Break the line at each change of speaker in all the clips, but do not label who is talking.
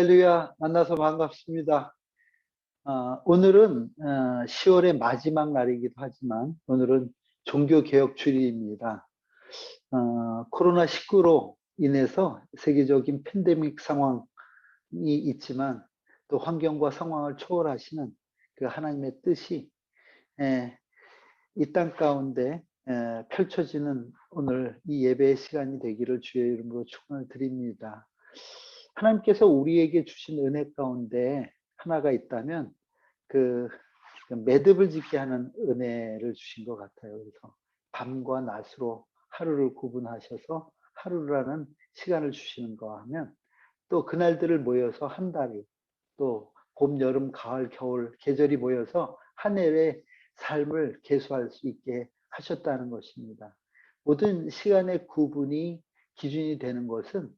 할렐루야, 만나서 반갑습니다. 오늘은 10월의 마지막 날이기도 하지만 오늘은 종교개혁 주일입니다. 코로나19로 인해서 세계적인 팬데믹 상황이 있지만 또 환경과 상황을 초월하시는 그 하나님의 뜻이 이 땅 가운데 펼쳐지는 오늘 이 예배의 시간이 되기를 주의 이름으로 축원을 드립니다. 하나님께서 우리에게 주신 은혜 가운데 하나가 있다면 그 매듭을 짓게 하는 은혜를 주신 것 같아요. 그래서 밤과 낮으로 하루를 구분하셔서 하루라는 시간을 주시는 거 하면 또 그날들을 모여서 한 달이 또 봄, 여름, 가을, 겨울 계절이 모여서 한 해의 삶을 계수할 수 있게 하셨다는 것입니다. 모든 시간의 구분이 기준이 되는 것은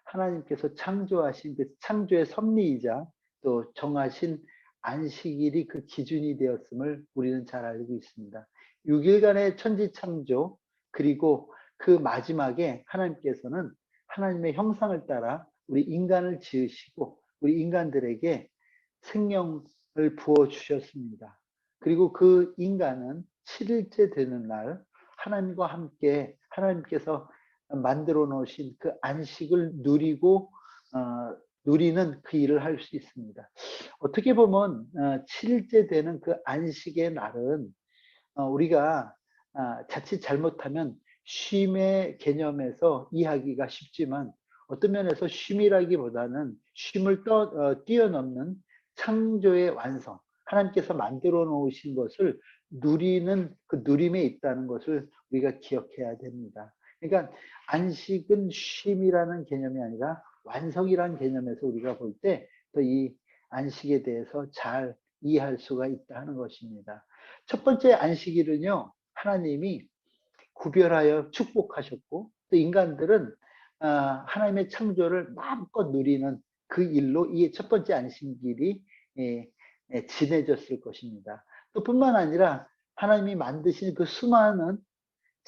하나님께서 창조하신 그 창조의 섭리이자 또 정하신 안식일이 그 기준이 되었음을 우리는 잘 알고 있습니다. 6일간의 천지 창조 그리고 그 마지막에 하나님께서는 하나님의 형상을 따라 우리 인간을 지으시고 우리 인간들에게 생명을 부어 주셨습니다. 그리고 그 인간은 7일째 되는 날 하나님과 함께 하나님께서 만들어 놓으신 그 안식을 누리는 그 일을 할 수 있습니다. 어떻게 보면 7일째 되는 그 안식의 날은 우리가 자칫 잘못하면 쉼의 개념에서 이해하기가 쉽지만 어떤 면에서 쉼이라기보다는 쉼을 뛰어넘는 창조의 완성, 하나님께서 만들어 놓으신 것을 누리는 그 누림에 있다는 것을 우리가 기억해야 됩니다. 그러니까 안식은 쉼이라는 개념이 아니라 완성이라는 개념에서 우리가 볼 때 또 이 안식에 대해서 잘 이해할 수가 있다 하는 것입니다. 첫 번째 안식일은요, 하나님이 구별하여 축복하셨고 또 인간들은 하나님의 창조를 마음껏 누리는 그 일로 이 첫 번째 안식일이 지내졌을 것입니다. 또 뿐만 아니라 하나님이 만드신 그 수많은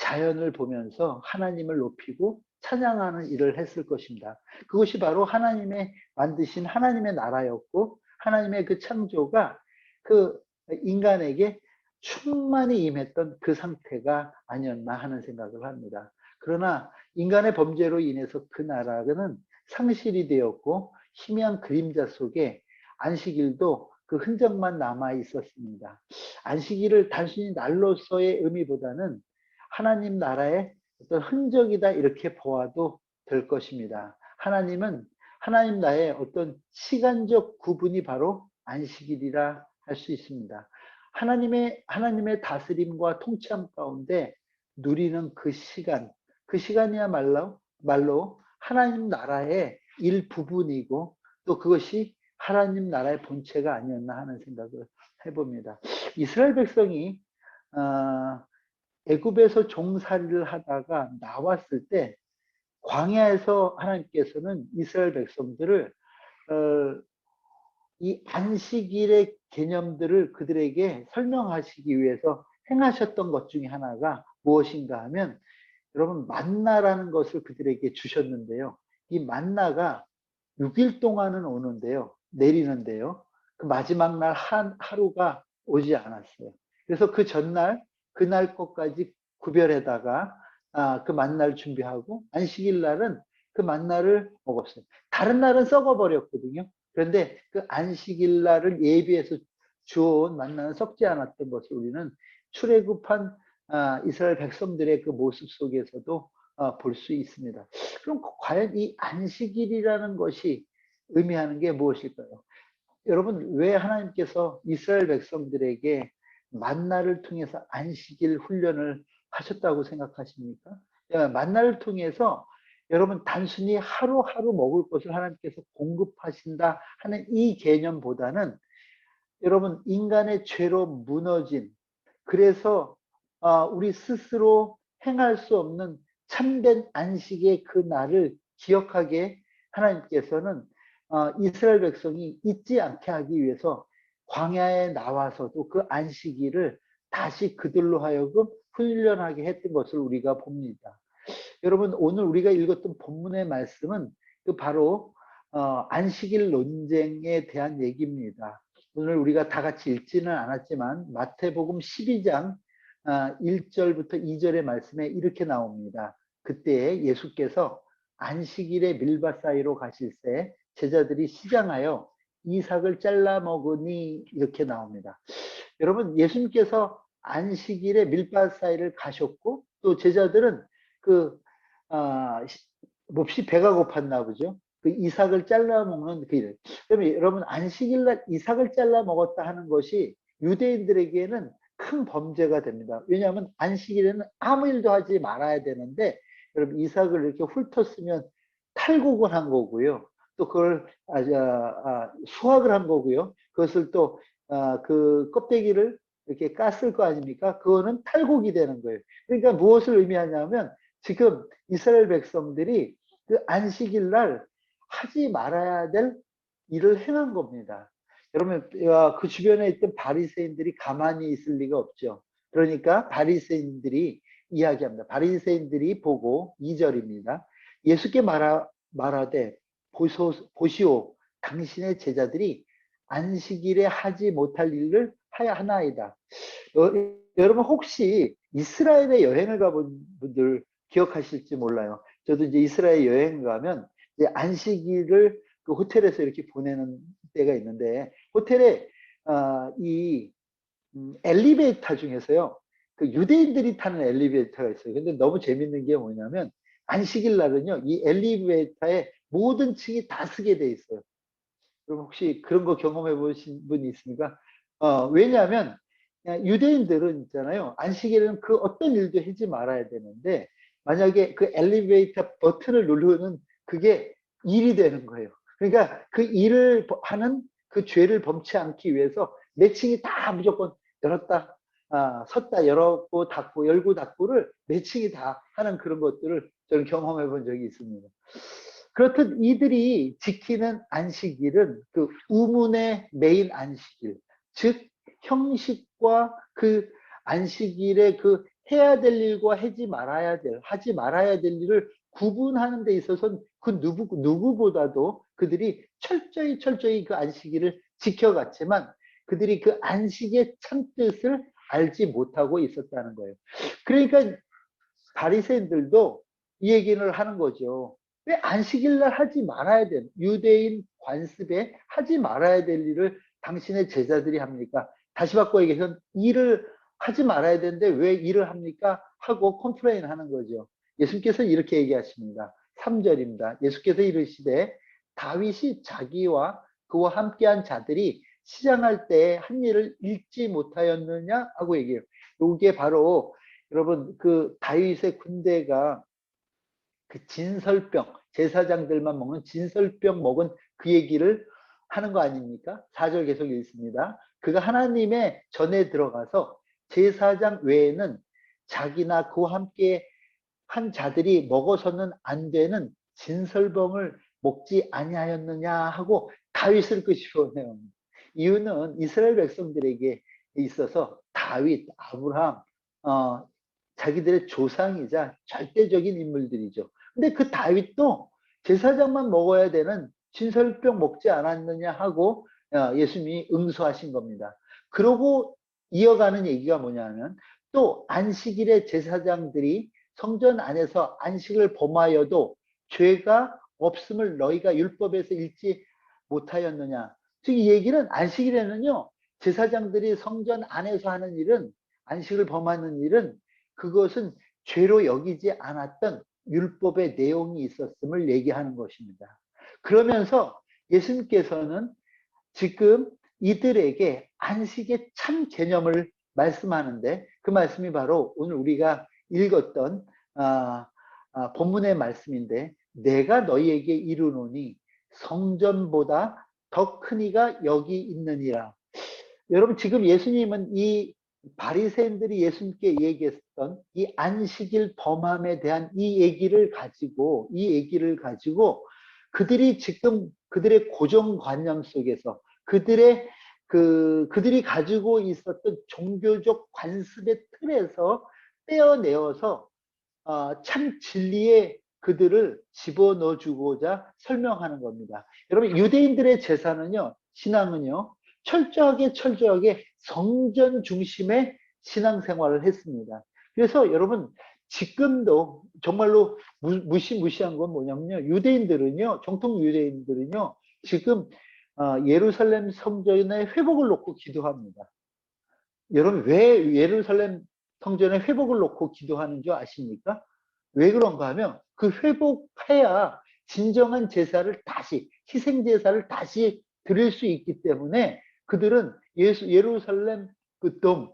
자연을 보면서 하나님을 높이고 찬양하는 일을 했을 것입니다. 그것이 바로 하나님의 만드신 하나님의 나라였고 하나님의 그 창조가 그 인간에게 충만히 임했던 그 상태가 아니었나 하는 생각을 합니다. 그러나 인간의 범죄로 인해서 그 나라는 상실이 되었고 희미한 그림자 속에 안식일도 그 흔적만 남아 있었습니다. 안식일을 단순히 날로서의 의미보다는 하나님 나라의 어떤 흔적이다 이렇게 보아도 될 것입니다. 하나님은 하나님 나라의 어떤 시간적 구분이 바로 안식일이라 할 수 있습니다. 하나님의 다스림과 통치함 가운데 누리는 그 시간이야말로 하나님 나라의 일부분이고 또 그것이 하나님 나라의 본체가 아니었나 하는 생각을 해봅니다. 이스라엘 백성이 애굽에서 종살이를 하다가 나왔을 때 광야에서 하나님께서는 이스라엘 백성들을 이 안식일의 개념들을 그들에게 설명하시기 위해서 행하셨던 것 중에 하나가 무엇인가 하면 여러분 만나라는 것을 그들에게 주셨는데요. 이 만나가 6일 동안은 오는데요. 내리는데요. 그 마지막 날 하루가 오지 않았어요. 그래서 그 전날 그날 것까지 구별해다가 그 만나를 준비하고 안식일 날은 그 만나를 먹었어요. 다른 날은 썩어버렸거든요. 그런데 그 안식일 날을 예비해서 주어온 만나는 썩지 않았던 것을 우리는 출애굽한 이스라엘 백성들의 그 모습 속에서도 볼 수 있습니다. 그럼 과연 이 안식일이라는 것이 의미하는 게 무엇일까요? 여러분, 왜 하나님께서 이스라엘 백성들에게 만나를 통해서 안식일 훈련을 하셨다고 생각하십니까? 만나를 통해서 여러분 단순히 하루하루 먹을 것을 하나님께서 공급하신다 하는 이 개념보다는 여러분 인간의 죄로 무너진 그래서 우리 스스로 행할 수 없는 참된 안식의 그 날을 기억하게 하나님께서는 이스라엘 백성이 잊지 않게 하기 위해서 광야에 나와서도 그 안식일을 다시 그들로 하여금 훈련하게 했던 것을 우리가 봅니다. 여러분 오늘 우리가 읽었던 본문의 말씀은 그 바로 안식일 논쟁에 대한 얘기입니다. 오늘 우리가 다 같이 읽지는 않았지만 마태복음 12장 1절부터 2절의 말씀에 이렇게 나옵니다. 그때 예수께서 안식일에 밀밭 사이로 가실 때 제자들이 시장하여 이삭을 잘라 먹으니 이렇게 나옵니다. 여러분, 예수님께서 안식일에 밀밭 사이를 가셨고 또 제자들은 그 몹시 배가 고팠나 보죠. 그 이삭을 잘라 먹는 그 일. 그러면 여러분, 안식일 날 이삭을 잘라 먹었다 하는 것이 유대인들에게는 큰 범죄가 됩니다. 왜냐하면 안식일에는 아무 일도 하지 말아야 되는데 여러분, 이삭을 이렇게 훑었으면 탈곡을 한 거고요. 또 그걸 수확을 한 거고요. 그것을 또 그 껍데기를 이렇게 깠을 거 아닙니까? 그거는 탈곡이 되는 거예요. 그러니까 무엇을 의미하냐면 지금 이스라엘 백성들이 그 안식일 날 하지 말아야 될 일을 행한 겁니다. 여러분, 그 주변에 있던 바리새인들이 가만히 있을 리가 없죠. 그러니까 바리새인들이 이야기합니다. 바리새인들이 보고 2절입니다. 예수께 말하되 보시오, 당신의 제자들이 안식일에 하지 못할 일을 하야 하나이다. 여러분, 혹시 이스라엘에 여행을 가본 분들 기억하실지 몰라요. 저도 이제 이스라엘 여행 가면 이제 안식일을 그 호텔에서 이렇게 보내는 때가 있는데, 호텔에 이 엘리베이터 중에서요, 그 유대인들이 타는 엘리베이터가 있어요. 근데 너무 재밌는 게 뭐냐면 안식일 날은요, 이 엘리베이터에 모든 층이 다 쓰게 돼 있어요. 그럼 혹시 그런 거 경험해 보신 분이 있습니까? 왜냐하면 유대인들은 있잖아요. 안식일에는 그 어떤 일도 하지 말아야 되는데 만약에 그 엘리베이터 버튼을 누르는 그게 일이 되는 거예요. 그러니까 그 일을 하는 그 죄를 범치 않기 위해서 매칭이 다 무조건 열었다, 섰다, 열었고 닫고 열고 닫고를 매칭이 다 하는 그런 것들을 저는 경험해 본 적이 있습니다. 그렇듯 이들이 지키는 안식일은 그 우문의 메인 안식일, 즉 형식과 그 안식일에 그 해야 될 일과 하지 말아야 될 일을 구분하는 데 있어서는 그 누구보다도 그들이 철저히 그 안식일을 지켜갔지만 그들이 그 안식의 참뜻을 알지 못하고 있었다는 거예요. 그러니까 바리새인들도 이 얘기를 하는 거죠. 왜 안식일 날 하지 말아야 돼? 유대인 관습에 하지 말아야 될 일을 당신의 제자들이 합니까? 다시 바꿔 얘기해서 일을 하지 말아야 되는데 왜 일을 합니까? 하고 컴플레인 하는 거죠. 예수님께서 이렇게 얘기하십니다. 3절입니다. 예수께서 이르시되 다윗이 자기와 그와 함께한 자들이 시장할 때 한 일을 읽지 못하였느냐 하고 얘기해요. 이게 바로 여러분 그 다윗의 군대가 그 진설병, 제사장들만 먹는 진설병 먹은 그 얘기를 하는 거 아닙니까? 4절 계속 읽습니다. 그가 하나님의 전에 들어가서 제사장 외에는 자기나 그와 함께 한 자들이 먹어서는 안 되는 진설병을 먹지 아니하였느냐 하고 다윗을 끄집어내요. 이유는 이스라엘 백성들에게 있어서 다윗, 아브라함, 자기들의 조상이자 절대적인 인물들이죠. 근데 그 다윗도 제사장만 먹어야 되는 진설병 먹지 않았느냐 하고 예수님이 응수하신 겁니다. 그러고 이어가는 얘기가 뭐냐면 또 안식일에 제사장들이 성전 안에서 안식을 범하여도 죄가 없음을 너희가 율법에서 읽지 못하였느냐. 즉 이 얘기는 안식일에는요, 제사장들이 성전 안에서 하는 일은, 안식을 범하는 일은 그것은 죄로 여기지 않았던 율법의 내용이 있었음을 얘기하는 것입니다. 그러면서 예수님께서는 지금 이들에게 안식의 참 개념을 말씀하는데 그 말씀이 바로 오늘 우리가 읽었던 본문의 말씀인데, 내가 너희에게 이르노니 성전보다 더 큰 이가 여기 있느니라. 여러분, 지금 예수님은 이 바리새인들이 예수님께 얘기했던 이 안식일 범함에 대한 이 얘기를 가지고 그들이 지금 그들의 고정관념 속에서 그들이 가지고 있었던 종교적 관습의 틀에서 떼어내어서 참 진리의 그들을 집어넣어 주고자 설명하는 겁니다. 여러분, 유대인들의 제사는요, 신앙은요, 철저하게 성전 중심의 신앙생활을 했습니다. 그래서 여러분, 지금도 정말로 무시무시한 건 뭐냐면요, 유대인들은요, 정통 유대인들은요, 지금 예루살렘 성전의 회복을 놓고 기도합니다. 여러분, 왜 예루살렘 성전의 회복을 놓고 기도하는 줄 아십니까? 왜 그런가 하면 그 회복해야 진정한 제사를 다시, 희생 제사를 다시 드릴 수 있기 때문에 그들은 예루살렘 그 동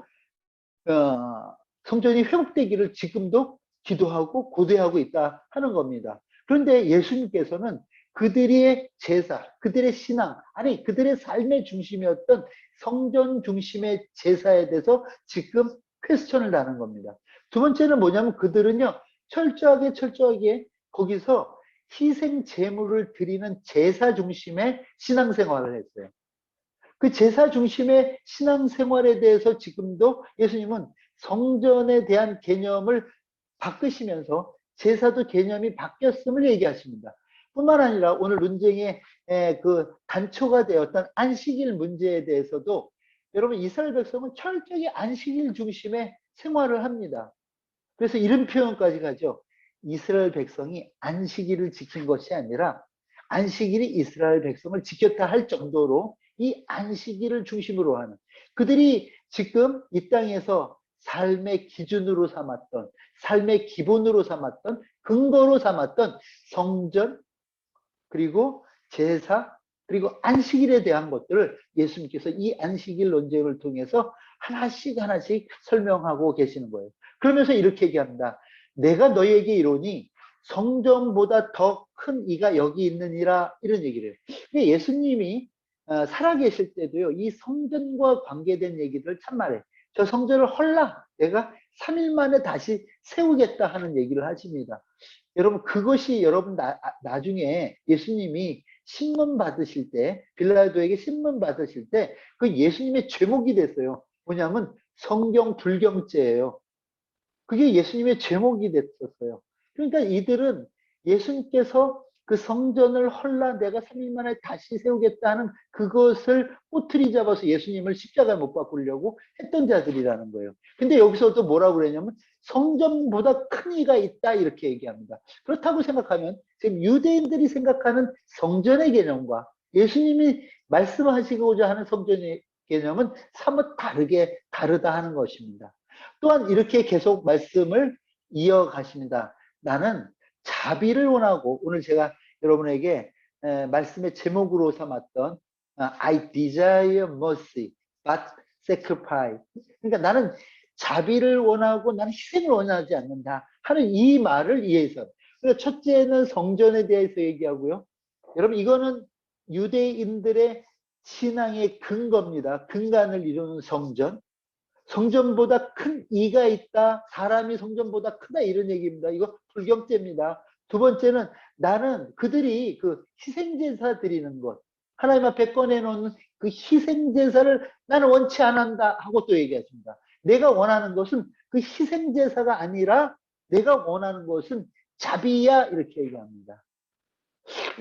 성전이 회복되기를 지금도 기도하고 고대하고 있다 하는 겁니다. 그런데 예수님께서는 그들의 제사, 그들의 신앙, 아니 그들의 삶의 중심이었던 성전 중심의 제사에 대해서 지금 퀘스천을 다는 겁니다. 두 번째는 뭐냐면 그들은요, 철저하게 거기서 희생 제물을 드리는 제사 중심의 신앙생활을 했어요. 그 제사 중심의 신앙생활에 대해서 지금도 예수님은 성전에 대한 개념을 바꾸시면서 제사도 개념이 바뀌었음을 얘기하십니다. 뿐만 아니라 오늘 논쟁의 그 단초가 되었던 안식일 문제에 대해서도 여러분, 이스라엘 백성은 철저히 안식일 중심의 생활을 합니다. 그래서 이런 표현까지 가죠. 이스라엘 백성이 안식일을 지킨 것이 아니라 안식일이 이스라엘 백성을 지켰다 할 정도로 이 안식일을 중심으로 하는, 그들이 지금 이 땅에서 삶의 기준으로 삼았던, 삶의 기본으로 삼았던, 근거로 삼았던 성전, 그리고 제사, 그리고 안식일에 대한 것들을 예수님께서 이 안식일 논쟁을 통해서 하나씩 설명하고 계시는 거예요. 그러면서 이렇게 얘기합니다. 내가 너희에게 이르노니 성전보다 더 큰 이가 여기 있느니라, 이런 얘기를 해요. 근데 예수님이 살아계실 때도요, 이 성전과 관계된 얘기를 참 말해요. 저 성전을 헐라, 내가 3일 만에 다시 세우겠다 하는 얘기를 하십니다. 여러분, 그것이 여러분 나중에 예수님이 신문 받으실 때, 빌라도에게 신문 받으실 때 그 예수님의 제목이 됐어요. 뭐냐면 성경 불경죄예요. 그게 예수님의 제목이 됐었어요. 그러니까 이들은 예수님께서 그 성전을 헐라 내가 3일 만에 다시 세우겠다는 그것을 꼬투리 잡아서 예수님을 십자가에 못 박으려고 했던 자들이라는 거예요. 근데 여기서 또 뭐라고 그러냐면 성전보다 큰 이가 있다, 이렇게 얘기합니다. 그렇다고 생각하면 지금 유대인들이 생각하는 성전의 개념과 예수님이 말씀하시고자 하는 성전의 개념은 사뭇 다르다 하는 것입니다. 또한 이렇게 계속 말씀을 이어가십니다. 나는 자비를 원하고, 오늘 제가 여러분에게 말씀의 제목으로 삼았던 I desire mercy but sacrifice, 그러니까 나는 자비를 원하고 나는 희생을 원하지 않는다 하는 이 말을 이해해서, 그러니까 첫째는 성전에 대해서 얘기하고요. 여러분, 이거는 유대인들의 신앙의 근거입니다. 근간을 이루는 성전. 성전보다 큰 이가 있다, 사람이 성전보다 크다, 이런 얘기입니다. 이거 불경죄입니다. 두 번째는 나는 그들이 그 희생제사 드리는 것, 하나님 앞에 꺼내놓는 그 희생제사를 나는 원치 않는다 하고 또 얘기하십니다. 내가 원하는 것은 그 희생제사가 아니라 내가 원하는 것은 자비야, 이렇게 얘기합니다.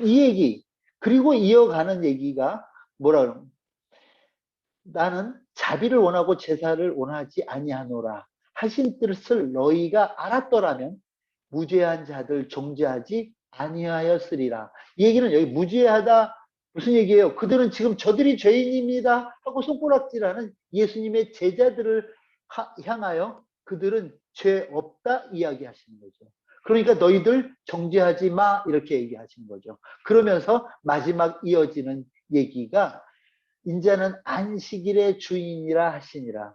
이 얘기, 그리고 이어가는 얘기가 뭐라 그러면, 나는 자비를 원하고 제사를 원하지 아니하노라 하신 뜻을 너희가 알았더라면 무죄한 자들 정죄하지 아니하였으리라. 이 얘기는 여기 무죄하다 무슨 얘기예요? 그들은 지금 저들이 죄인입니다 하고 손가락질하는 예수님의 제자들을 향하여 그들은 죄 없다 이야기하시는 거죠. 그러니까 너희들 정죄하지 마, 이렇게 얘기하시는 거죠. 그러면서 마지막 이어지는 얘기가 인자는 안식일의 주인이라 하시니라.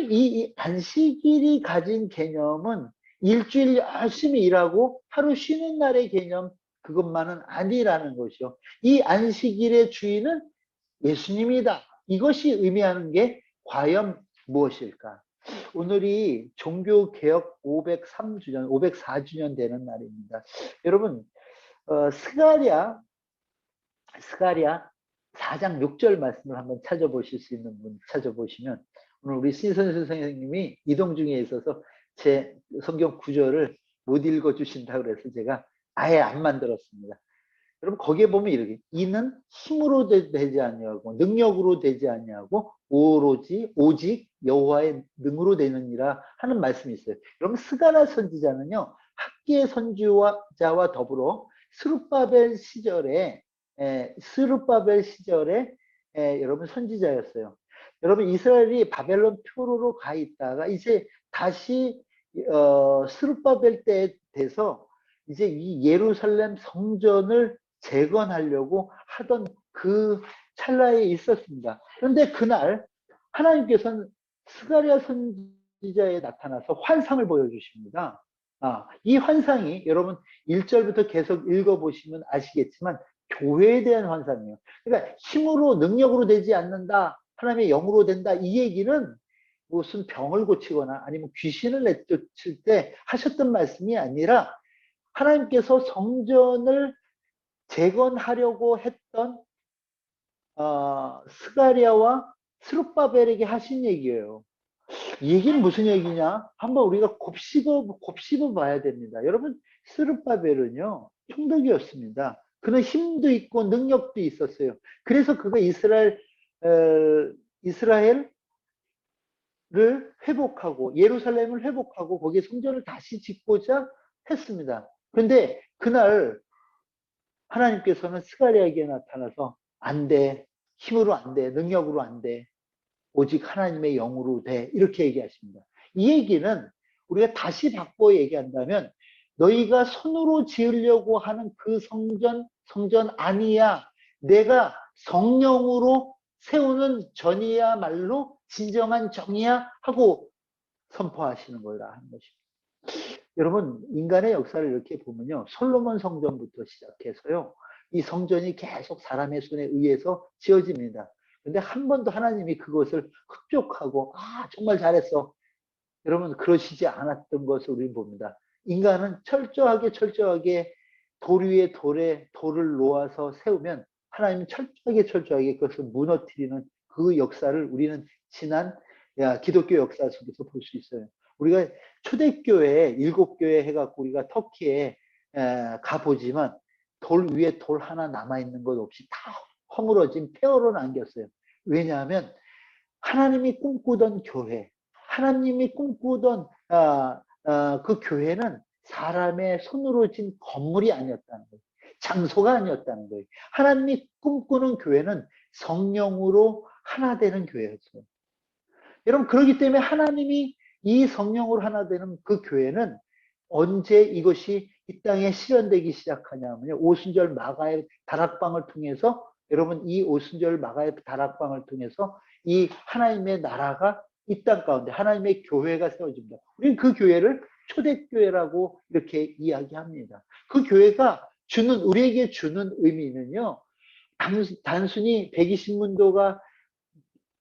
이 안식일이 가진 개념은 일주일 열심히 일하고 하루 쉬는 날의 개념, 그것만은 아니라는 것이요. 이 안식일의 주인은 예수님이다. 이것이 의미하는 게 과연 무엇일까? 오늘이 종교개혁 503주년, 504주년 되는 날입니다. 여러분, 스가랴 4장 6절 말씀을 한번 찾아보실 수 있는 분 찾아보시면, 오늘 우리 신선수 선생님이 이동 중에 있어서 제 성경 구절을 못 읽어 주신다 그래서 제가 아예 안 만들었습니다. 여러분 거기에 보면 이렇게 이는 힘으로 되지 아니하고 능력으로 되지 아니하고 오직 여호와의 능으로 되느니라 하는 말씀이 있어요. 여러분 스가랴 선지자는요 학기의 선지자와 더불어 스룹바벨 시절에 여러분 선지자였어요. 여러분 이스라엘이 바벨론 표로로 가 있다가 이제 다시 스룹바벨 때에 돼서 이제 이 예루살렘 성전을 재건하려고 하던 그 찰나에 있었습니다. 그런데 그날 하나님께서는 스가랴 선지자에 나타나서 환상을 보여주십니다. 이 환상이 여러분 1절부터 계속 읽어보시면 아시겠지만 교회에 대한 환상이에요. 그러니까 힘으로 능력으로 되지 않는다. 하나님의 영으로 된다. 이 얘기는 무슨 병을 고치거나 아니면 귀신을 내쫓을 때 하셨던 말씀이 아니라 하나님께서 성전을 재건하려고 했던 스가랴와 스룹바벨에게 하신 얘기예요. 이 얘기는 무슨 얘기냐? 한번 우리가 곱씹어 봐야 됩니다. 여러분 스룹바벨은요 총독이었습니다. 그는 힘도 있고 능력도 있었어요. 그래서 그가 이스라엘을 회복하고 예루살렘을 회복하고 거기에 성전을 다시 짓고자 했습니다. 그런데 그날 하나님께서는 스가랴에게 나타나서 안 돼. 힘으로 안 돼. 능력으로 안 돼. 오직 하나님의 영으로 돼. 이렇게 얘기하십니다. 이 얘기는 우리가 다시 바꿔 얘기한다면 너희가 손으로 지으려고 하는 그 성전 아니야. 내가 성령으로 세우는 전이야말로 진정한 정이야 하고 선포하시는 거라 하는 것입니다. 여러분 인간의 역사를 이렇게 보면요. 솔로몬 성전부터 시작해서요. 이 성전이 계속 사람의 손에 의해서 지어집니다. 근데 한 번도 하나님이 그것을 흡족하고 정말 잘했어. 여러분 그러시지 않았던 것을 우리는 봅니다. 인간은 철저하게 돌 위에 돌을 놓아서 세우면 하나님은 철저하게 그것을 무너뜨리는 그 역사를 우리는 지난 기독교 역사 속에서 볼 수 있어요. 우리가 초대교회 7교회 해갖고 우리가 터키에 가보지만 돌 위에 돌 하나 남아있는 것 없이 다 허물어진 폐허로 남겼어요. 왜냐하면 하나님이 꿈꾸던 교회, 하나님이 꿈꾸던 그 교회는 사람의 손으로 진 건물이 아니었다는 거예요. 장소가 아니었다는 거예요. 하나님이 꿈꾸는 교회는 성령으로 하나 되는 교회였어요. 여러분 그렇기 때문에 하나님이 이 성령으로 하나 되는 그 교회는 언제 이것이 이 땅에 실현되기 시작하냐면요. 오순절 마가의 다락방을 통해서 여러분 이 오순절 마가의 다락방을 통해서 이 하나님의 나라가 이 땅 가운데 하나님의 교회가 세워집니다. 우리는 그 교회를 초대교회라고 이렇게 이야기합니다. 그 교회가 우리에게 주는 의미는요. 단순히 120문도가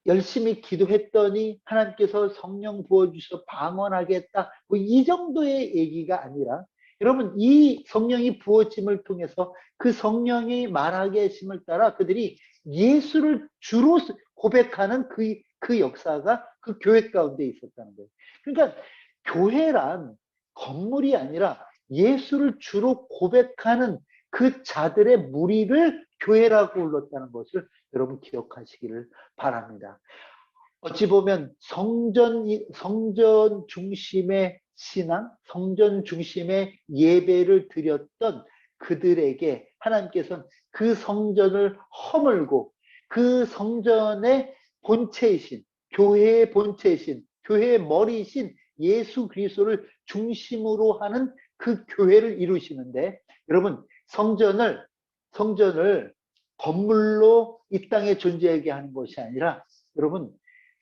열심히 기도했더니 하나님께서 성령 부어주셔서 방언하겠다. 뭐 이 정도의 얘기가 아니라 여러분 이 성령이 부어짐을 통해서 그 성령이 말하게 하심을 따라 그들이 예수를 주로 고백하는 그 역사가 그 교회 가운데 있었다는 거예요. 그러니까 교회란 건물이 아니라 예수를 주로 고백하는 그 자들의 무리를 교회라고 불렀다는 것을 여러분 기억하시기를 바랍니다. 어찌 보면 성전 중심의 신앙, 성전 중심의 예배를 드렸던 그들에게 하나님께서는 그 성전을 허물고 그 성전의 본체이신, 교회의 본체이신, 교회의 머리이신 예수 그리스도를 중심으로 하는 그 교회를 이루시는데 여러분 성전을 건물로 이 땅에 존재하게 하는 것이 아니라 여러분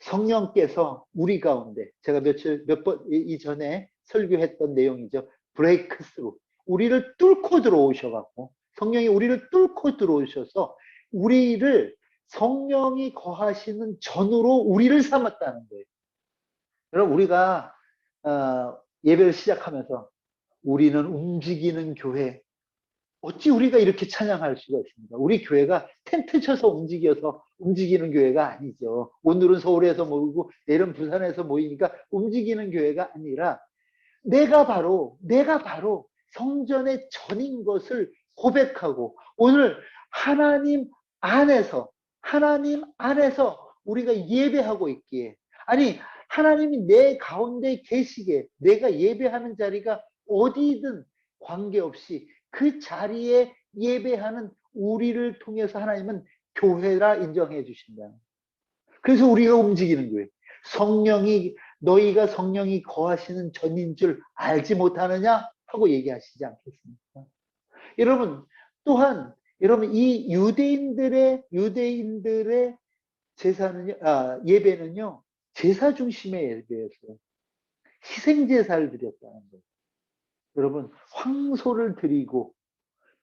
성령께서 우리 가운데 제가 몇 번 이전에 설교했던 내용이죠. 브레이크 스루 우리를 뚫고 들어오셔갖고 성령이 우리를 뚫고 들어오셔서 우리를 성령이 거하시는 전으로 우리를 삼았다는 거예요. 여러분 우리가 예배를 시작하면서 우리는 움직이는 교회 어찌 우리가 이렇게 찬양할 수가 있습니까? 우리 교회가 텐트 쳐서 움직이는 교회가 아니죠. 오늘은 서울에서 모이고 내일은 부산에서 모이니까 움직이는 교회가 아니라 내가 바로 성전의 전인 것을 고백하고 오늘 하나님 안에서 우리가 예배하고 있기에, 아니 하나님이 내 가운데 계시기에 내가 예배하는 자리가 어디든 관계없이 그 자리에 예배하는 우리를 통해서 하나님은 교회라 인정해 주신다. 그래서 우리가 움직이는 거예요. 너희가 성령이 거하시는 전인 줄 알지 못하느냐 하고 얘기하시지 않겠습니까? 여러분, 또한 여러분 이 유대인들의 예배는요, 제사 중심의 예배였어요. 희생 제사를 드렸다는 거예요. 여러분, 황소를 드리고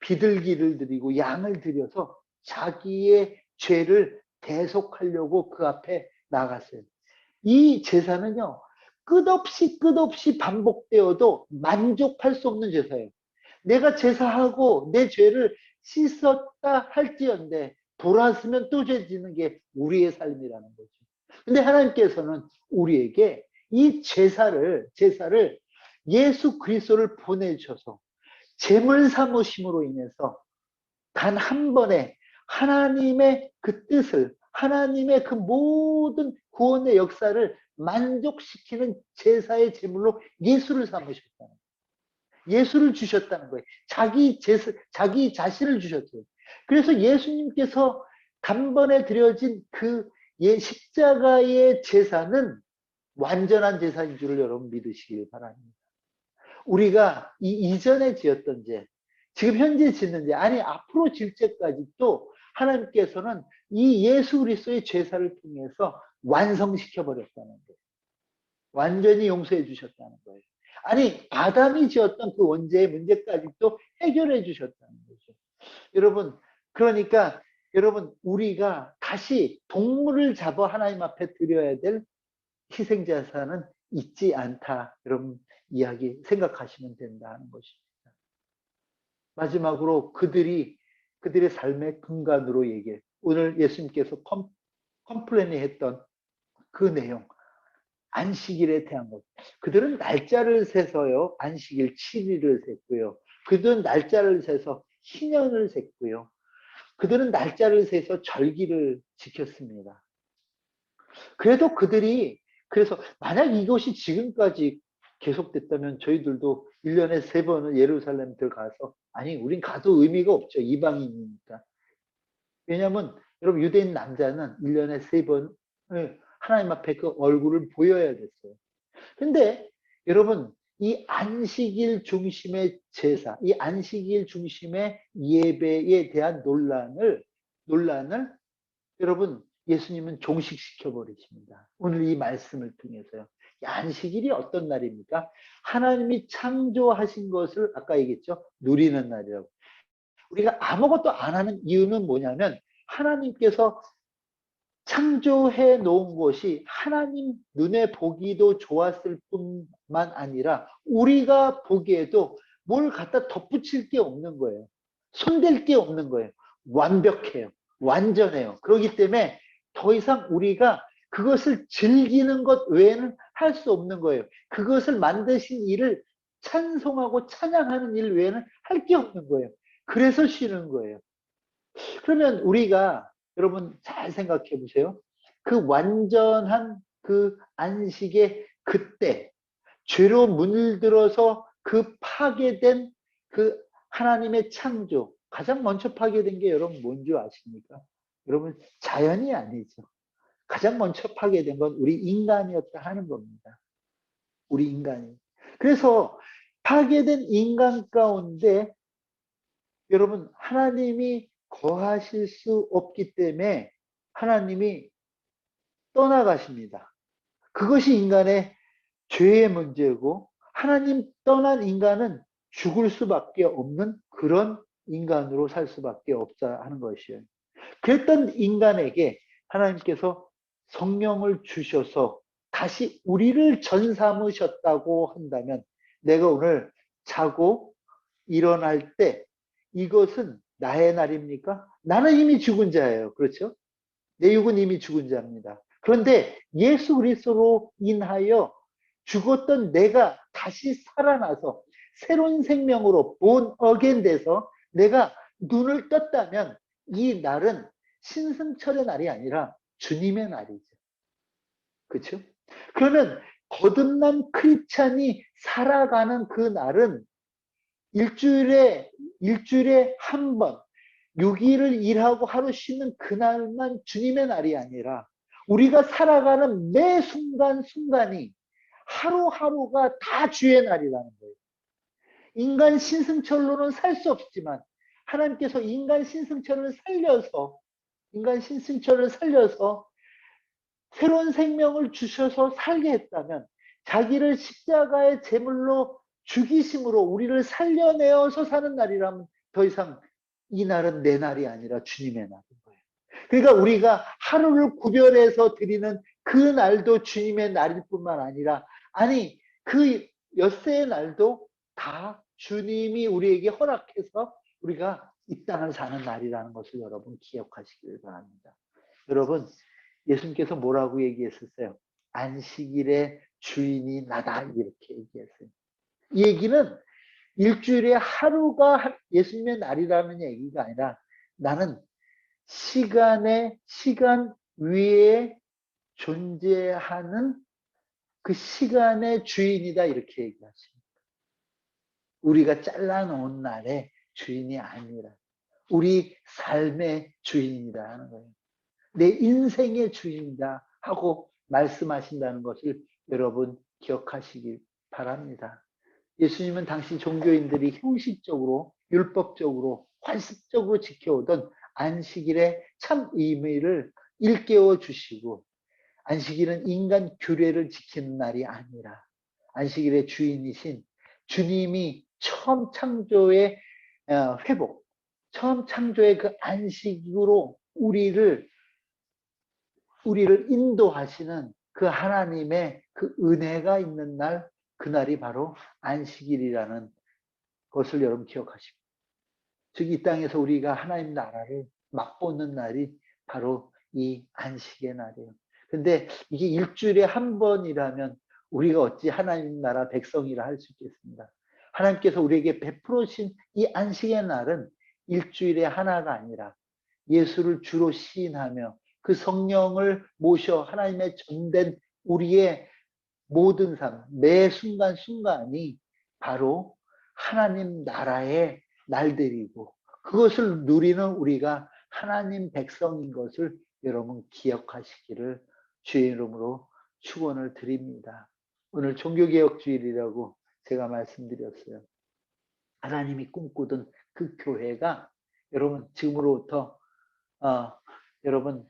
비둘기를 드리고 양을 드려서 자기의 죄를 대속하려고 그 앞에 나갔어요. 이 제사는요, 끝없이 반복되어도 만족할 수 없는 제사예요. 내가 제사하고 내 죄를 씻었다 할지언데 돌아서면 또 죄 짓는 게 우리의 삶이라는 거죠. 근데 하나님께서는 우리에게 이 제사를 예수 그리스도를 보내주셔서 제물 삼으심으로 인해서 단 한 번에 하나님의 그 뜻을, 하나님의 그 모든 구원의 역사를 만족시키는 제사의 제물로 예수를 삼으셨다는 거예요. 예수를 주셨다는 거예요. 자기 자신을 주셨어요. 그래서 예수님께서 단번에 드려진 그 십자가의 제사는 완전한 제사인 줄을 여러분 믿으시길 바랍니다. 우리가 이전에 지었던 죄, 지금 현재 짓는 죄, 아니 앞으로 질 죄까지도 하나님께서는 이 예수 그리스도의 제사를 통해서 완성시켜 버렸다는 거예요. 완전히 용서해 주셨다는 거예요. 아니 아담이 지었던 그 원죄의 문제까지도 해결해 주셨다는 거죠. 여러분, 그러니까 여러분 우리가 다시 동물을 잡아 하나님 앞에 드려야 될 희생제사는 있지 않다. 여러분 생각하시면 된다는 것입니다. 마지막으로 그들의 삶의 근간으로 얘기해. 오늘 예수님께서 컴플레인이 했던 그 내용, 안식일에 대한 것. 그들은 날짜를 세서요, 안식일 7일을 셌고요. 그들은 날짜를 세서 희년을 셌고요. 그들은 날짜를 세서 절기를 지켰습니다. 그래서 만약 이것이 지금까지 계속됐다면 저희들도 1년에 3번은 예루살렘 들어가서, 아니 우린 가도 의미가 없죠. 이방인이니까. 왜냐하면 여러분 유대인 남자는 1년에 3번 하나님 앞에 그 얼굴을 보여야 됐어요. 근데 여러분 이 안식일 중심의 제사, 이 안식일 중심의 예배에 대한 논란을 여러분 예수님은 종식시켜 버리십니다. 오늘 이 말씀을 통해서요. 안식일이 어떤 날입니까? 하나님이 창조하신 것을 아까 얘기했죠. 누리는 날이라고. 우리가 아무것도 안 하는 이유는 뭐냐면 하나님께서 창조해 놓은 것이 하나님 눈에 보기도 좋았을 뿐만 아니라 우리가 보기에도 뭘 갖다 덧붙일 게 없는 거예요. 손댈 게 없는 거예요. 완벽해요. 완전해요. 그렇기 때문에 더 이상 우리가 그것을 즐기는 것 외에는 할 수 없는 거예요. 그것을 만드신 일을 찬송하고 찬양하는 일 외에는 할 게 없는 거예요. 그래서 쉬는 거예요. 그러면 우리가 여러분 잘 생각해 보세요. 그 완전한 그 안식의 그때 죄로 물들어서 그 파괴된 그 하나님의 창조, 가장 먼저 파괴된 게 여러분 뭔지 아십니까? 여러분 자연이 아니죠. 가장 먼저 파괴된 건 우리 인간이었다 하는 겁니다. 우리 인간이. 그래서 파괴된 인간 가운데 여러분 하나님이 거하실 수 없기 때문에 하나님이 떠나가십니다. 그것이 인간의 죄의 문제고, 하나님 떠난 인간은 죽을 수밖에 없는 그런 인간으로 살 수밖에 없다 하는 것이에요. 그랬던 인간에게 하나님께서 성령을 주셔서 다시 우리를 전삼으셨다고 한다면, 내가 오늘 자고 일어날 때 이것은 나의 날입니까? 나는 이미 죽은 자예요. 그렇죠? 내 육은 이미 죽은 자입니다. 그런데 예수 그리스도로 인하여 죽었던 내가 다시 살아나서 새로운 생명으로 본 어겐 돼서 내가 눈을 떴다면 이 날은 신승철의 날이 아니라 주님의 날이죠. 그렇죠? 그러면 거듭난 크리스찬이 살아가는 그 날은 일주일에 한 번, 6일을 일하고 하루 쉬는 그날만 주님의 날이 아니라 우리가 살아가는 매 순간순간이 하루하루가 다 주의 날이라는 거예요. 인간 신승철로는 살 수 없지만 하나님께서 인간 신승철을 살려서 새로운 생명을 주셔서 살게 했다면 자기를 십자가의 제물로 죽이심으로 우리를 살려내어서 사는 날이라면 더 이상 이 날은 내 날이 아니라 주님의 날인 거예요. 그러니까 우리가 하루를 구별해서 드리는 그 날도 주님의 날일 뿐만 아니라 그 엿새의 날도 다 주님이 우리에게 허락해서 우리가 이 땅을 사는 날이라는 것을 여러분 기억하시길 바랍니다. 여러분, 예수님께서 뭐라고 얘기했었어요? 안식일의 주인이 나다, 이렇게 얘기했어요. 이 얘기는 일주일에 하루가 예수님의 날이라는 얘기가 아니라 나는 시간 위에 존재하는 그 시간의 주인이다, 이렇게 얘기하십니다. 우리가 잘라놓은 날의 주인이 아니라 우리 삶의 주인이다 하는 거예요. 내 인생의 주인이다 하고 말씀하신다는 것을 여러분 기억하시기 바랍니다. 예수님은 당시 종교인들이 형식적으로, 율법적으로, 관습적으로 지켜오던 안식일의 참 의미를 일깨워 주시고, 안식일은 인간 규례를 지키는 날이 아니라 안식일의 주인이신 주님이 처음 창조의 회복, 처음 창조의 그 안식으로 우리를 인도하시는 그 하나님의 그 은혜가 있는 날, 그날이 바로 안식일이라는 것을 여러분 기억하십시오. 즉 이 땅에서 우리가 하나님 나라를 맛보는 날이 바로 이 안식의 날이에요. 근데 이게 일주일에 한 번이라면 우리가 어찌 하나님 나라 백성이라 할 수 있겠습니다. 하나님께서 우리에게 베풀어주신 이 안식의 날은 일주일에 하나가 아니라 예수를 주로 시인하며 그 성령을 모셔 하나님의 전된 우리의 모든 삶, 매 순간순간이 바로 하나님 나라의 날들이고 그것을 누리는 우리가 하나님 백성인 것을 여러분 기억하시기를 주의 이름으로 축원을 드립니다. 오늘 종교개혁주일이라고 제가 말씀드렸어요. 하나님이 꿈꾸던 그 교회가 여러분 지금으로부터 여러분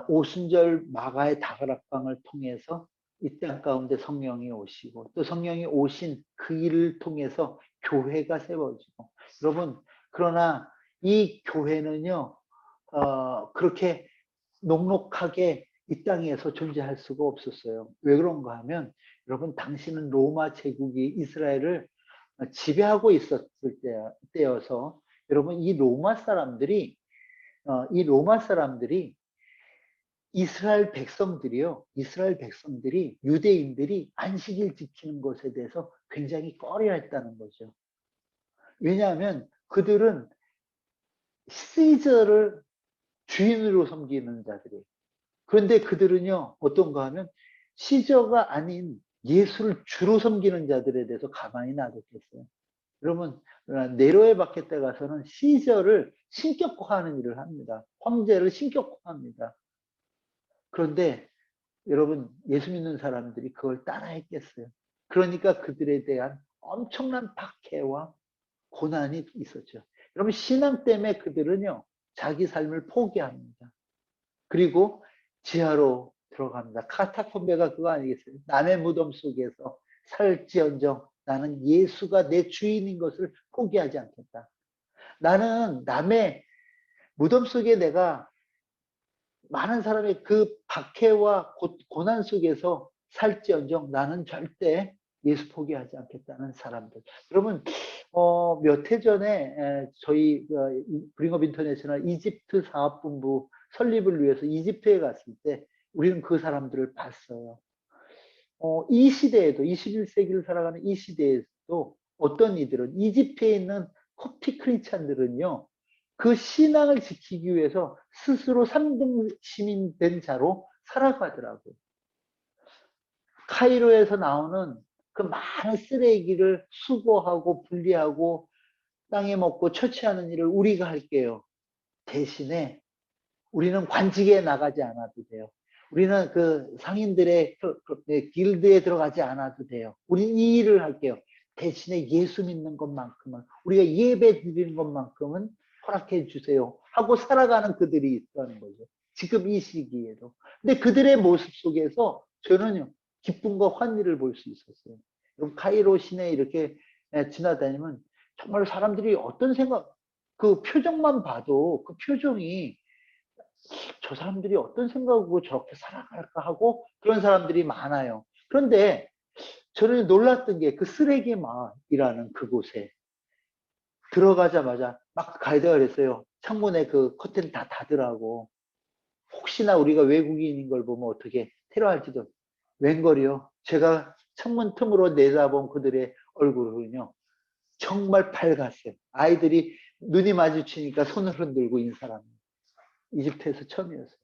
오순절 마가의 다가락방을 통해서 이 땅 가운데 성령이 오시고 또 성령이 오신 그 일을 통해서 교회가 세워지고 여러분 그러나 이 교회는요 그렇게 녹록하게 이 땅에서 존재할 수가 없었어요. 왜 그런가 하면 여러분 당시는 로마 제국이 이스라엘을 지배하고 있었을 때여서 여러분 이 로마 사람들이 이스라엘 백성들이 유대인들이 안식일 지키는 것에 대해서 굉장히 꺼려했다는 거죠. 왜냐하면 그들은 시저를 주인으로 섬기는 자들이에요. 그런데 그들은요 어떤가 하면 시저가 아닌 예수를 주로 섬기는 자들에 대해서 가만히 놔뒀겠어요. 여러분 네로의 바켓에 가서는 시저를 신격화하는 일을 합니다. 황제를 신격화합니다. 그런데 여러분 예수 믿는 사람들이 그걸 따라했겠어요. 그러니까 그들에 대한 엄청난 박해와 고난이 있었죠. 여러분 신앙 때문에 그들은요 자기 삶을 포기합니다. 그리고 지하로 들어갑니다. 카타콤베가 그거 아니겠어요? 남의 무덤 속에서 살지언정 나는 예수가 내 주인인 것을 포기하지 않겠다. 나는 남의 무덤 속에 내가 많은 사람의 그 박해와 고난 속에서 살지언정 나는 절대 예수 포기하지 않겠다는 사람들. 여러분 몇 해 전에 저희 브링업 인터내셔널 이집트 사업본부 설립을 위해서 이집트에 갔을 때 우리는 그 사람들을 봤어요. 이 시대에도 21세기를 살아가는 이 시대에도 어떤 이들은 이집트에 있는 콥틱 크리스찬들은요. 그 신앙을 지키기 위해서 스스로 3등 시민 된 자로 살아가더라고요. 카이로에서 나오는 그 많은 쓰레기를 수거하고 분리하고 땅에 먹고 처치하는 일을 우리가 할게요. 대신에 우리는 관직에 나가지 않아도 돼요. 우리는 그 상인들의 길드에 들어가지 않아도 돼요. 우리는 이 일을 할게요. 대신에 예수 믿는 것만큼은, 우리가 예배 드리는 것만큼은 허락해 주세요 하고 살아가는 그들이 있다는 거죠. 지금 이 시기에도. 근데 그들의 모습 속에서 저는요, 기쁨과 환희를 볼 수 있었어요. 그럼 카이로 시내에 이렇게 지나다니면 정말 사람들이 어떤 생각, 그 표정만 봐도 그 표정이 저 사람들이 어떤 생각으로 저렇게 살아갈까 하고 그런 사람들이 많아요. 그런데 저는 놀랐던 게 그 쓰레기 마을이라는 그곳에 들어가자마자 막 가이드가 그랬어요. 창문에 그 커튼 다 닫으라고. 혹시나 우리가 외국인인 걸 보면 어떻게 테러할지도. 웬걸이요. 제가 창문 틈으로 내다본 그들의 얼굴은요. 정말 밝았어요. 아이들이 눈이 마주치니까 손을 흔들고 인사를 합니다. 이집트에서 처음이었어요.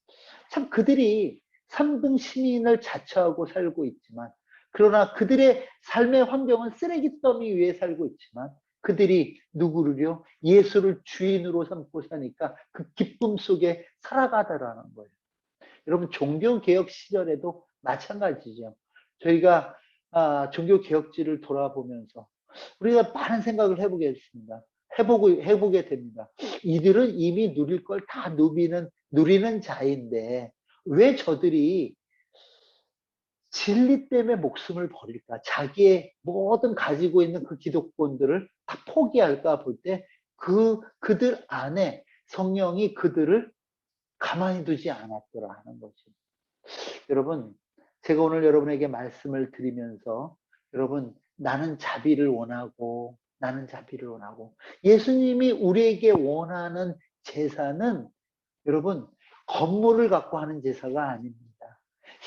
참 그들이 3등 시민을 자처하고 살고 있지만, 그러나 그들의 삶의 환경은 쓰레기 더미 위에 살고 있지만 그들이 누구를요? 예수를 주인으로 삼고 사니까 그 기쁨 속에 살아가더라는 거예요. 여러분 종교개혁 시절에도 마찬가지죠. 저희가 종교개혁지를 돌아보면서 우리가 많은 생각을 해보겠습니다. 해보게 됩니다. 이들은 이미 누릴 걸 다 누리는 자인데 왜 저들이 진리 때문에 목숨을 버릴까? 자기의 모든 가지고 있는 그 기득권들을 다 포기할까 볼 때 그들 안에 성령이 그들을 가만히 두지 않았더라 하는 거죠. 여러분, 제가 오늘 여러분에게 말씀을 드리면서 여러분, 나는 자비를 원하고 예수님이 우리에게 원하는 제사는 여러분, 건물을 갖고 하는 제사가 아닙니다.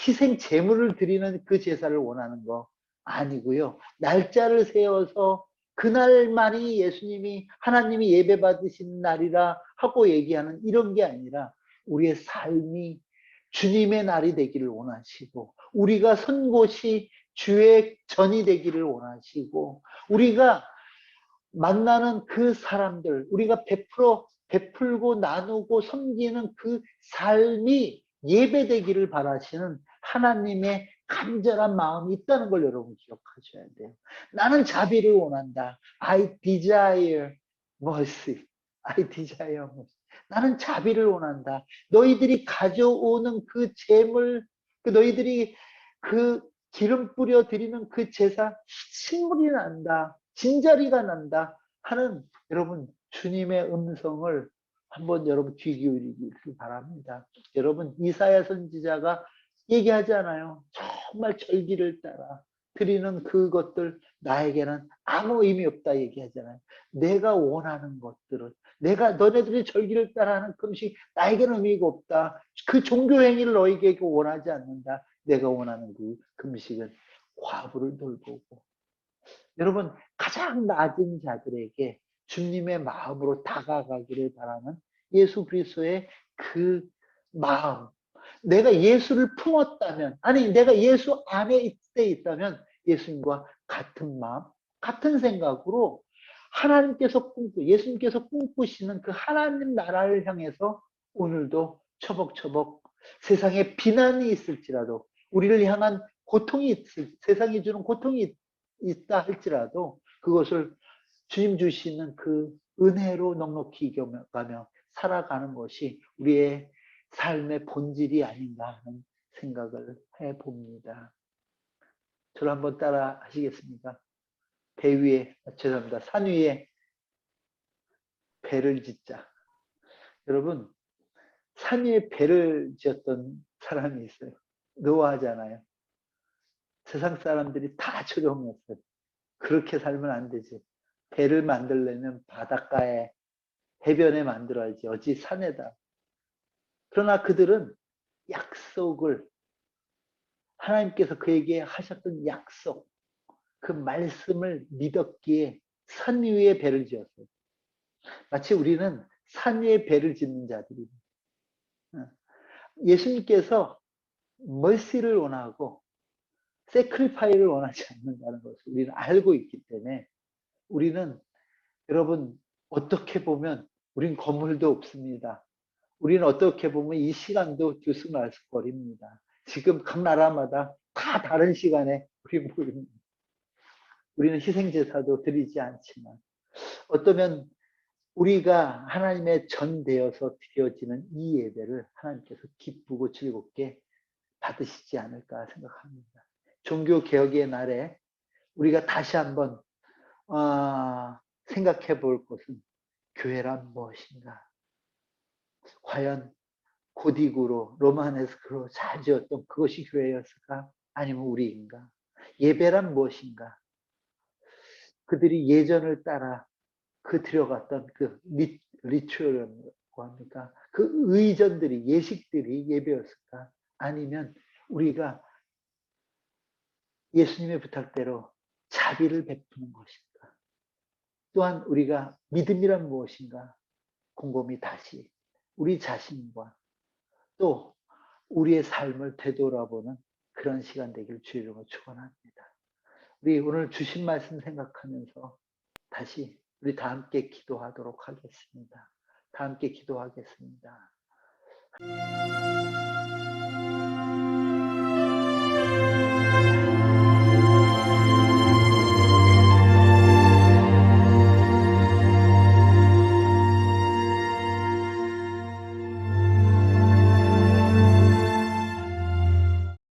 희생 제물을 드리는 그 제사를 원하는 거 아니고요. 날짜를 세워서 그날만이 예수님이 하나님이 예배 받으신 날이라 하고 얘기하는 이런 게 아니라 우리의 삶이 주님의 날이 되기를 원하시고 우리가 선 곳이 주의 전이 되기를 원하시고 우리가 만나는 그 사람들, 우리가 베풀고 나누고 섬기는 그 삶이 예배되기를 바라시는 하나님의 간절한 마음이 있다는 걸 여러분 기억하셔야 돼요. 나는 자비를 원한다. I desire mercy. I desire mercy. 나는 자비를 원한다. 너희들이 가져오는 그 재물, 너희들이 그 기름 뿌려 드리는 그 제사, 신물이 난다. 진자리가 난다 하는 여러분 주님의 음성을 한번 여러분 귀 기울이기 바랍니다. 여러분 이사야 선지자가 얘기하잖아요. 정말 절기를 따라 드리는 그것들 나에게는 아무 의미 없다 얘기하잖아요. 내가 원하는 것들은 내가 너네들이 절기를 따라하는 금식 나에게는 의미가 없다. 그 종교 행위를 너에게 원하지 않는다. 내가 원하는 그 금식은 과부를 돌보고 여러분 가장 낮은 자들에게 주님의 마음으로 다가가기를 바라는 예수 그리스도의 그 마음. 내가 예수를 품었다면, 아니 내가 예수 안에 있다면 예수님과 같은 마음, 같은 생각으로 예수님께서 꿈꾸시는 그 하나님 나라를 향해서 오늘도 처벅처벅 세상에 비난이 있을지라도 우리를 향한 세상이 주는 고통이 있다 할지라도 그것을 주님 주시는 그 은혜로 넉넉히 이겨가며 살아가는 것이 우리의 삶의 본질이 아닌가 하는 생각을 해봅니다. 저를 한번 따라 하시겠습니까? 죄송합니다. 산 위에 배를 짓자. 여러분, 산 위에 배를 지었던 사람이 있어요. 노아하잖아요. 세상 사람들이 다 조롱했어요. 그렇게 살면 안 되지. 배를 만들려면 바닷가에 해변에 만들어야지. 어찌 산에다. 그러나 그들은 약속을 하나님께서 그에게 하셨던 약속 그 말씀을 믿었기에 산 위에 배를 지었어요. 마치 우리는 산 위에 배를 짓는 자들입니다. 예수님께서 멀시를 원하고 세크리파이를 원하지 않는다는 것을 우리는 알고 있기 때문에 우리는 여러분 어떻게 보면 우린 건물도 없습니다. 우리는 어떻게 보면 이 시간도 들쑥날쑥거립니다. 지금 각 나라마다 다 다른 시간에 우리 모입니다. 우리는 희생제사도 드리지 않지만 어쩌면 우리가 하나님의 전되어서 드려지는 이 예배를 하나님께서 기쁘고 즐겁게 받으시지 않을까 생각합니다. 종교개혁의 날에 우리가 다시 한번 생각해 볼 것은 교회란 무엇인가? 과연 고딕으로 로마네스크로 잘 지었던 그것이 교회였을까? 아니면 우리인가? 예배란 무엇인가? 그들이 예전을 따라 그 들여갔던 그 리추얼이라고 합니까? 그 의전들이 예식들이 예배였을까? 아니면 우리가 예수님의 부탁대로 자비를 베푸는 것인가? 또한 우리가 믿음이란 무엇인가? 곰곰이 다시 우리 자신과 또 우리의 삶을 되돌아보는 그런 시간 되길 주의 이름으로 축원합니다. 우리 오늘 주신 말씀 생각하면서 다시 우리 다 함께 기도하도록 하겠습니다. 다 함께 기도하겠습니다.